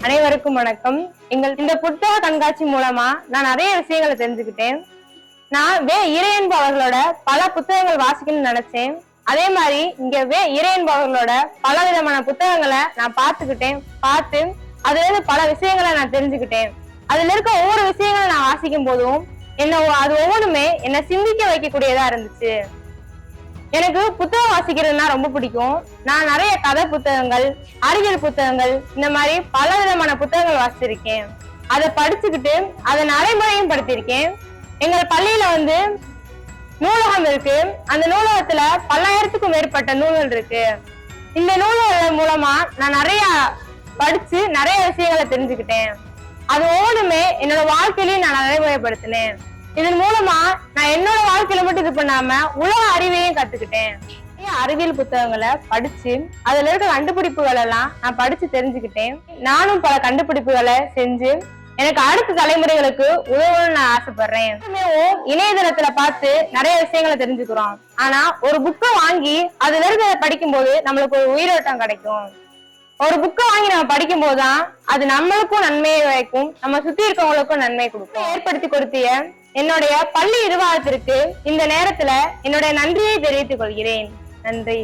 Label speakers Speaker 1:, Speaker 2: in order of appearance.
Speaker 1: அனைவருக்கும் வணக்கம். இந்த புத்தக கண்காட்சி மூலமா நான் நிறைய விஷயங்களை தெரிஞ்சுக்கிட்டேன். நான் இறையன்பு அவர்களோட பல புத்தகங்கள் வாசிக்கணும்னு நினைச்சேன். அதே மாதிரி இங்க இறையன்பு அவர்களோட பல விதமான புத்தகங்களை நான் பார்த்து அதுல இருந்து பல விஷயங்களை நான் தெரிஞ்சுக்கிட்டேன். அதுல இருக்க ஒவ்வொரு விஷயங்களை நான் வாசிக்கும் போதும் அது ஒவ்வொன்றுமே என்னை சிந்திக்க வைக்கக்கூடியதா இருந்துச்சு. எனக்கு புத்தகம் வாசிக்கிறதுனா ரொம்ப பிடிக்கும். நான் நிறைய கதை புத்தகங்கள், அறிவியல் புத்தகங்கள், இந்த மாதிரி பல விதமான புத்தகங்கள் வாசிச்சிருக்கேன். அதை படிச்சுக்கிட்டு அதை நடைமுறையும் படுத்திருக்கேன். எங்கள் பள்ளியில நூலகம் இருக்கு. அந்த நூலகத்துல 10,000க்கும் மேற்பட்ட நூல்கள் இருக்கு. இந்த நூல்கள் மூலமா நான் நிறைய படிச்சு நிறைய விஷயங்களை தெரிஞ்சுக்கிட்டேன். அது ஒவ்வொன்றுமே என்னோட வாழ்க்கையிலையும் நான் நடைமுறைப்படுத்தினேன். இதன் மூலமா நான் என்னோட வாழ்க்கையில மட்டும் இது பண்ணாம உலக அறிவையும் கத்துக்கிட்டேன். அறிவியல் புத்தகங்களை படிச்சு அதுல இருக்க கண்டுபிடிப்புகள் எல்லாம் நான் படிச்சு தெரிஞ்சுக்கிட்டேன். நானும் பல கண்டுபிடிப்புகளை செஞ்சு எனக்கு அடுத்த தலைமுறைகளுக்கு உதவணும்னு நான் ஆசைப்படுறேன். இணையதளத்துல பார்த்து நிறைய விஷயங்களை தெரிஞ்சுக்கிறோம். ஆனா ஒரு புக்கை வாங்கி அதுல இருக்க படிக்கும் போது நம்மளுக்கு ஒரு உயிரோட்டம் கிடைக்கும். ஒரு புக்கை வாங்கி நம்ம படிக்கும் போதுதான் அது நம்மளுக்கும் நன்மையை வைக்கும், நம்ம சுத்தி இருக்கவங்களுக்கும் நன்மை கொடுக்கும். ஏற்படுத்தி கொடுத்திய என்னுடைய பள்ளி நிர்வாகத்திற்கு இந்த நேரத்துல என்னுடைய நன்றியை தெரிவித்துக் கொள்கிறேன். நன்றி.